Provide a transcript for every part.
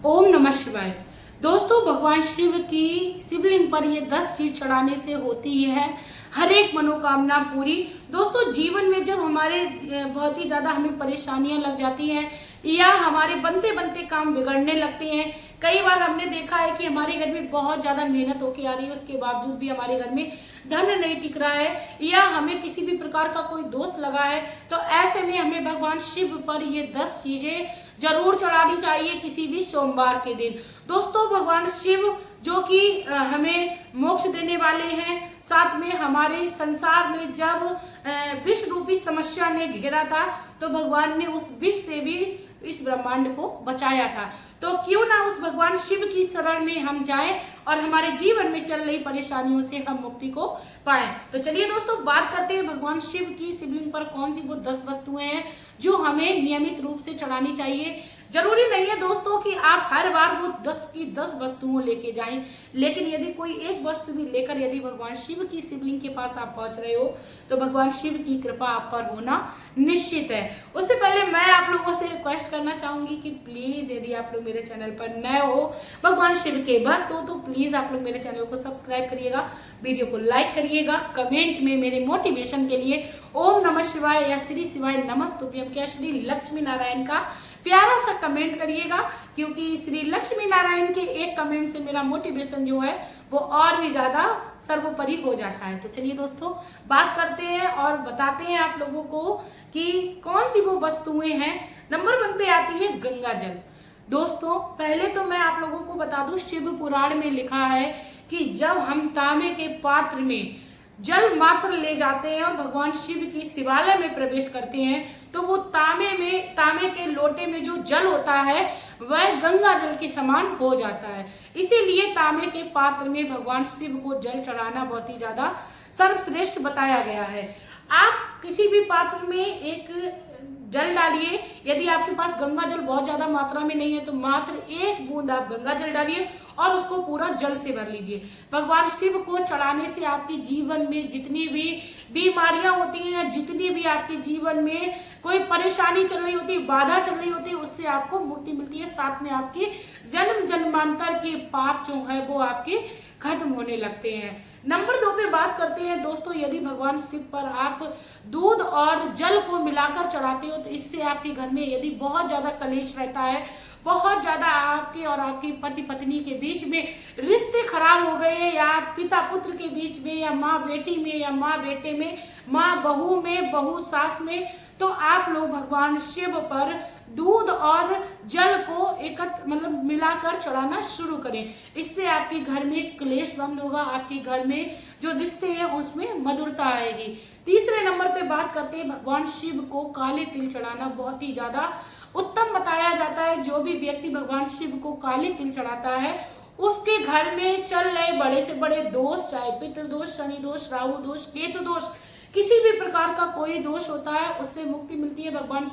ओम नमः शिवाय। दोस्तों, भगवान शिव की शिवलिंग पर ये 10 चीज चढ़ाने से होती है हर एक मनोकामना पूरी। दोस्तों, जीवन में जब हमारे बहुत ही ज्यादा हमें परेशानियां लग जाती हैं या हमारे बनते बनते काम बिगड़ने लगते हैं, कई बार हमने देखा है कि हमारे घर में बहुत ज्यादा मेहनत होके आ रही है, उसके बावजूद भी हमारे घर में धन नहीं टिक रहा है या हमें किसी भी प्रकार का कोई दोष लगा है, तो ऐसे में हमें भगवान शिव पर ये 10 चीजें जरूर चढ़ानी चाहिए किसी भी सोमवार के दिन। दोस्तों, भगवान शिव जो कि हमें मोक्ष देने वाले हैं, साथ में हमारे संसार में जब विष रूपी समस्या ने घेरा था तो भगवान ने उस विष से भी इस ब्रह्मांड को बचाया था। तो क्यों ना उस भगवान शिव की शरण में हम जाएं और हमारे जीवन में चल रही परेशानियों से हम मुक्ति को पाएं। तो चलिए दोस्तों, बात करते हैं भगवान शिव की शिवलिंग पर कौन सी वो 10 वस्तुएं हैं जो हमें नियमित रूप से चढ़ानी चाहिए। जरूरी नहीं है दोस्तों कि आप हर बार वो 10 की 10 वस्तुओं लेके जाएं, लेकिन यदि कोई एक वस्तु भी लेकर यदि भगवान शिव की शिवलिंग के पास आप पहुंच रहे हो तो भगवान शिव की कृपा आप पर होना निश्चित है। उससे पहले मैं आप लोगों से रिक्वेस्ट करना चाहूंगी कि प्लीज यदि आप लोग मेरे चैनल पर नए हो, भगवान शिव के भक्त हो, तो प्लीज आप लोग मेरे चैनल को सब्सक्राइब करिएगा, वीडियो को लाइक करिएगा, कमेंट में मेरे मोटिवेशन के लिए ओम नमः शिवाय या श्री शिवाय नमस्तुभ्यम क्या श्री लक्ष्मी नारायण का प्यारा सा कमेंट करिएगा, क्योंकि श्री लक्ष्मी नारायण के एक कमेंट से मेरा मोटिवेशन जो है वो और भी ज्यादा सर्वोपरि हो जाता है। तो चलिए दोस्तों, बात करते हैं और बताते हैं आप लोगों को कि कौन सी वो वस्तुएं हैं। नंबर 1 पे आती है गंगा जल। दोस्तों, पहले तो मैं आप लोगों को बता दूं, शिव पुराण में लिखा है कि जब हम तांबे के पात्र में जल मात्र ले जाते हैं और भगवान शिव की शिवालय में प्रवेश करते हैं तो वो तांबे के लोटे में जो जल होता है वह गंगा जल के समान हो जाता है। इसीलिए तांबे के पात्र में भगवान शिव को जल चढ़ाना बहुत ही ज्यादा सर्वश्रेष्ठ बताया गया है। आप किसी भी पात्र में एक जल डालिए, यदि आपके पास गंगा जल बहुत ज्यादा मात्रा में नहीं है तो मात्र 1 बूंद आप गंगा जल डालिए और उसको पूरा जल से भर लीजिए। भगवान शिव को चढ़ाने से आपके जीवन में जितनी भी बीमारियां होती हैं या जितनी भी आपके जीवन में कोई परेशानी चल रही होती है, बाधा चल रही होती है, उससे आपको मुक्ति मिलती है। साथ में आपके जन्म जन्मांतर के पाप जो है वो आपके खत्म होने लगते हैं। नंबर 2 पे बात करते हैं दोस्तों, यदि भगवान शिव पर आप दूध और जल को मिलाकर चढ़ाते हो तो इससे आपके घर में यदि बहुत ज्यादा कलेश रहता है, बहुत ज्यादा आपके और आपकी पति पत्नी के बीच में रिश्ते खराब हो गए हैं, या पिता पुत्र के बीच में, या माँ बेटी में, या माँ बेटे में, माँ बहू में, बहू सास में, तो आप लोग भगवान शिव पर दूध और जल को मिलाकर चढ़ाना शुरू करें। इससे आपके घर में क्लेश बंद होगा, आपके घर में जो रिश्ते हैं उसमें मधुरता आएगी। तीसरे नंबर पे बात करते हैं, भगवान शिव को काले तिल चढ़ाना बहुत ही ज्यादा उत्तम बताया जाता है। जो भी व्यक्ति भगवान शिव को काले तिल चढ़ाता है उसके घर में चल रहे बड़े से बड़े दोष, चाहे पितृदोष, शनि दोष, राहु दोष, केतु दोष, किसी भी प्रकार का कोई दोष होता है उससे मुक्ति मिलती है। भगवान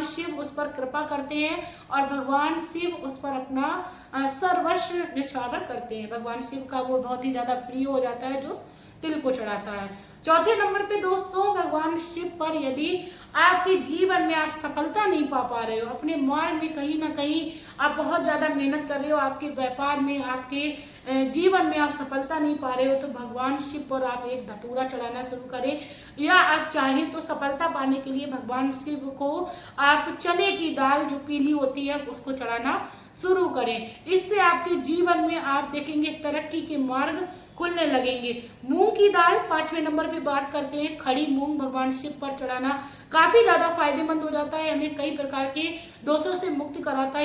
शिव उस पर कृपा करते हैं और भगवान शिव उस पर अपना सर्वस्व निछावर करते हैं। भगवान शिव का वो बहुत ही ज्यादा प्रिय हो जाता है जो तिल को चढ़ाता है। चौथे नंबर पे दोस्तों, भगवान शिव पर यदि आपके जीवन में आप सफलता नहीं पा रहे हो, अपने मार्ग में कहीं ना कहीं आप बहुत ज्यादा मेहनत कर रहे हो, आपके व्यापार में, आपके जीवन में आप सफलता नहीं पा रहे हो, तो भगवान शिव पर आप एक धतूरा चढ़ाना शुरू करें, या आप चाहें तो सफलता पाने के लिए भगवान शिव को आप चने की दाल जो पीली होती है उसको चढ़ाना शुरू करें। इससे आपके जीवन में आप देखेंगे तरक्की के मार्ग खुलने लगेंगे। मूंग की दाल 5वें नंबर पे बात करते हैं, खड़ी मूंग भगवान शिव पर चढ़ाना काफी ज्यादा फायदेमंद हो जाता है, हमें कई प्रकार के दोषों से मुक्ति कराता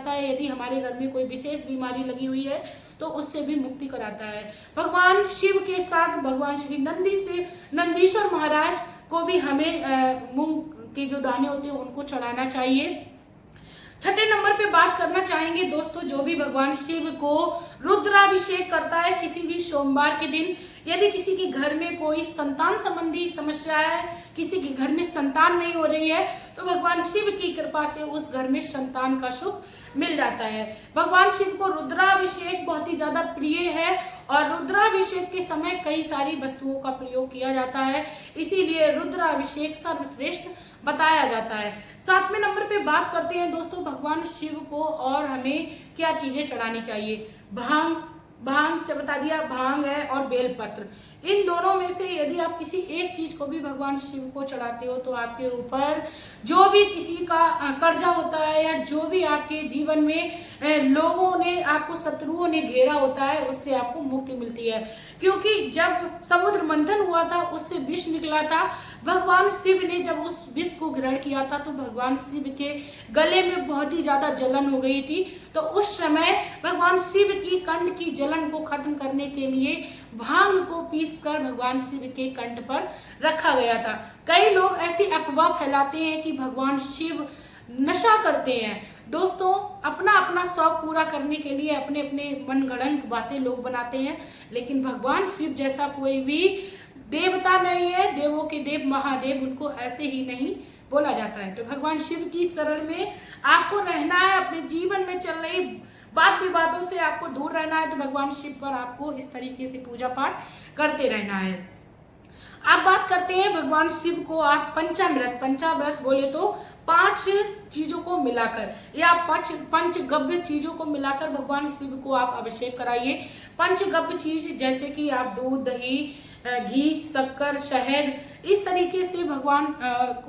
है। यदि हमारे घर में कोई विशेष बीमारी लगी हुई है तो उससे भी मुक्ति कराता है। भगवान शिव के साथ भगवान श्री नंदीश्वर महाराज को भी हमें मूंग के जो दाने होते हैं उनको चढ़ाना चाहिए। छठे नंबर पे बात करना चाहेंगे दोस्तों, जो भी भगवान शिव को रुद्राभिषेक करता है किसी भी सोमवार के दिन यदि किसी के घर में कोई संतान संबंधी समस्या है, किसी के घर में संतान नहीं हो रही है, तो भगवान शिव की कृपा से उस घर में संतान का सुख मिल जाता है। भगवान शिव को रुद्राभिषेक बहुत ही ज्यादा प्रिय है और रुद्राभिषेक के समय कई सारी वस्तुओं का प्रयोग किया जाता है, इसीलिए रुद्राभिषेक सर्वश्रेष्ठ बताया जाता है। 7वें नंबर पे बात करते हैं दोस्तों भगवान शिव को और हमें क्या चीजें चढ़ानी चाहिए। भांग बता दिया, भांग है और बेलपत्र। इन दोनों में से यदि आप किसी एक चीज को भी भगवान शिव को चढ़ाते हो तो आपके ऊपर जो भी किसी का कर्जा होता है या जो भी आपके जीवन में लोगों ने आपको शत्रुओं ने घेरा होता है उससे आपको मुक्ति मिलती है। क्योंकि जब समुद्र मंथन हुआ था उससे विष निकला था, भगवान शिव ने जब उस विष को ग्रहण किया था तो भगवान शिव के गले में बहुत ही ज्यादा जलन हो गई थी। तो उस समय भगवान शिव की कंठ की जलन को खत्म करने के लिए भांग को पीसकर भगवान शिव के कंठ पर रखा गया था। कई लोग ऐसी अफवाह फैलाते हैं कि भगवान शिव नशा करते हैं। दोस्तों अपना अपना शौक पूरा करने के लिए अपने अपने मनगढ़ंत बातें लोग बनाते हैं, लेकिन भगवान शिव जैसा कोई भी देवता नहीं है, देवों के देव महादेव, उनको ऐसे ही नहीं बोला जाता है। तो भगवान शिव की शरण में आपको रहना है, अपने जीवन में चल रही वाद विवादों से आपको दूर रहना है, तो भगवान शिव पर आपको इस तरीके से पूजा पाठ करते रहना है। आप बात करते हैं भगवान शिव को आप पंचामृत बोले तो 5 चीजों को मिलाकर या पंचगव्य चीजों को मिलाकर भगवान शिव को आप अभिषेक कराइए। पंचगव्य चीज जैसे कि आप दूध, दही, घी, शक्कर, शहद, इस तरीके से भगवान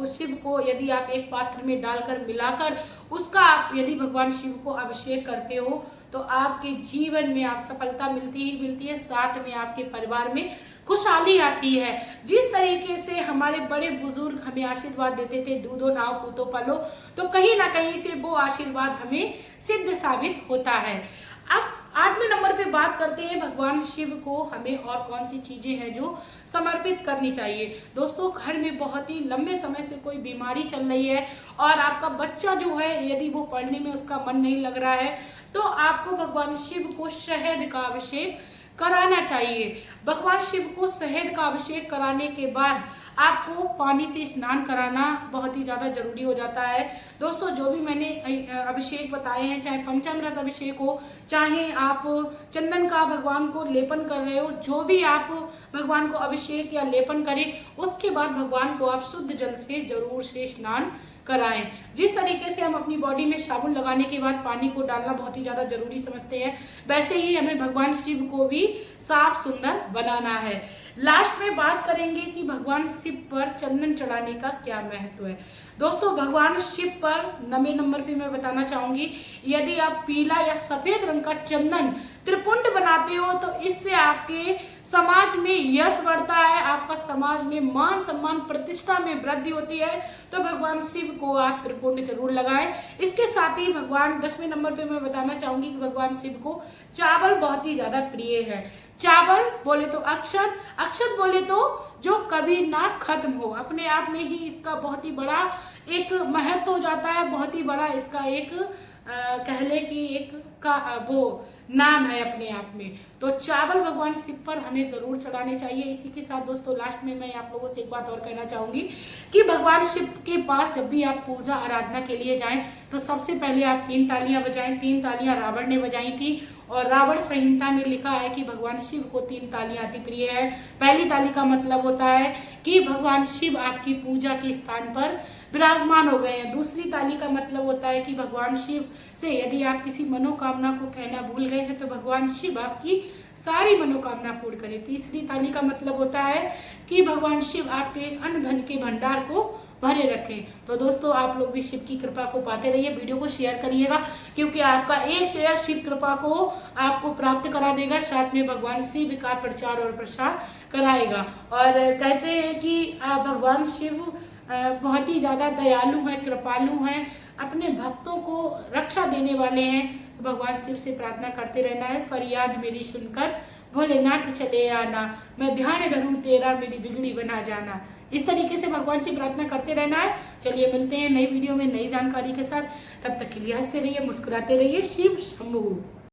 शिव को यदि आप एक पात्र में डालकर मिलाकर उसका आप यदि भगवान शिव को अभिषेक करते हो तो आपके जीवन में आप सफलता मिलती ही मिलती है, साथ में आपके परिवार में खुशहाली आती है। जिस तरीके से हमारे बड़े बुजुर्ग हमें आशीर्वाद देते थे, दूधो नाव पूतो पालो, तो कहीं ना कहीं से वो आशीर्वाद हमें सिद्ध साबित होता है। अब 8वें नंबर पे बात करते हैं भगवान शिव को हमें और कौन सी चीजें हैं जो समर्पित करनी चाहिए। दोस्तों घर में बहुत ही लंबे समय से कोई बीमारी चल रही है और आपका बच्चा जो है यदि वो पढ़ने में उसका मन नहीं लग रहा है तो आपको भगवान शिव को शहद का अभिषेक कराना चाहिए। भगवान शिव को शहद का अभिषेक कराने के बाद आपको पानी से स्नान कराना बहुत ही ज्यादा जरूरी हो जाता है। दोस्तों जो भी मैंने अभिषेक बताए हैं, चाहे पंचामृत अभिषेक हो, चाहे आप चंदन का भगवान को लेपन कर रहे हो, जो भी आप भगवान को अभिषेक या लेपन करें उसके बाद भगवान को आप शुद्ध जल से जरूर से स्नान कराएं। जिस तरीके से हम अपनी बॉडी में साबुन लगाने के बाद पानी को डालना बहुत ही ज्यादा जरूरी समझते हैं, वैसे ही हमें भगवान शिव को भी साफ सुंदर बनाना है। लास्ट में बात करेंगे कि भगवान शिव पर चंदन चढ़ाने का क्या महत्व है। दोस्तों भगवान शिव पर 9वें नंबर पे मैं बताना चाहूंगी, यदि आप पीला या सफेद रंग का चंदन त्रिपुंड बनाते हो तो इससे आपके समाज में यश बढ़ता है, आपका समाज में मान सम्मान प्रतिष्ठा में वृद्धि होती है। तो भगवान शिव को आप त्रिपुंड जरूर लगाएं। इसके साथ ही भगवान 10वें नंबर पे मैं बताना चाहूंगी कि भगवान शिव को चावल बहुत ही ज्यादा प्रिय है। चावल बोले तो अक्षत बोले तो जो कभी ना खत्म हो, अपने आप में ही इसका बहुत ही बड़ा एक महत्व हो जाता है, बहुत ही बड़ा इसका एक कह ले कि एक का वो नाम है अपने आप में। तो चावल भगवान शिव पर हमें जरूर चढ़ाने चाहिए। इसी के साथ दोस्तों लास्ट में मैं आप लोगों से एक बात और कहना चाहूंगी कि भगवान शिव के पास जब भी आप पूजा आराधना के लिए जाएं तो सबसे पहले आप 3 तालियां बजाएं। 3 तालियां रावण ने बजाई थी और रावण संहिता में लिखा है कि भगवान शिव को 3 तालियां अति प्रिय है। पहली ताली का मतलब होता है कि भगवान शिव आपकी पूजा के स्थान पर विराजमान हो गए हैं। दूसरी ताली का मतलब होता है कि भगवान शिव से यदि आप किसी मनोकामना को कहना भूल गए हैं तो भगवान शिव आपकी सारी मनोकामना पूर्ण करें। तीसरी ताली का मतलब होता है कि भगवान शिव आपके अन्न धन के भंडार को भरे रखें। तो दोस्तों आप लोग भी शिव की कृपा को पाते रहिए, वीडियो को शेयर करिएगा क्योंकि आपका एक शेयर शिव कृपा को आपको प्राप्त करा देगा, साथ में भगवान शिव का प्रचार और प्रसार कराएगा। और कहते हैं कि भगवान शिव बहुत ही ज्यादा दयालु हैं, कृपालु हैं, अपने भक्तों को रक्षा देने वाले हैं। तो भगवान शिव से प्रार्थना करते रहना है, फरियाद मेरी सुनकर भोलेनाथ चले आना, मैं ध्यान धरूं तेरा मेरी बिगड़ी बना जाना। इस तरीके से भगवान से प्रार्थना करते रहना है। चलिए मिलते हैं नई वीडियो में नई जानकारी के साथ, तब तक के लिए हंसते रहिए, मुस्कुराते रहिए। शिव शंभू।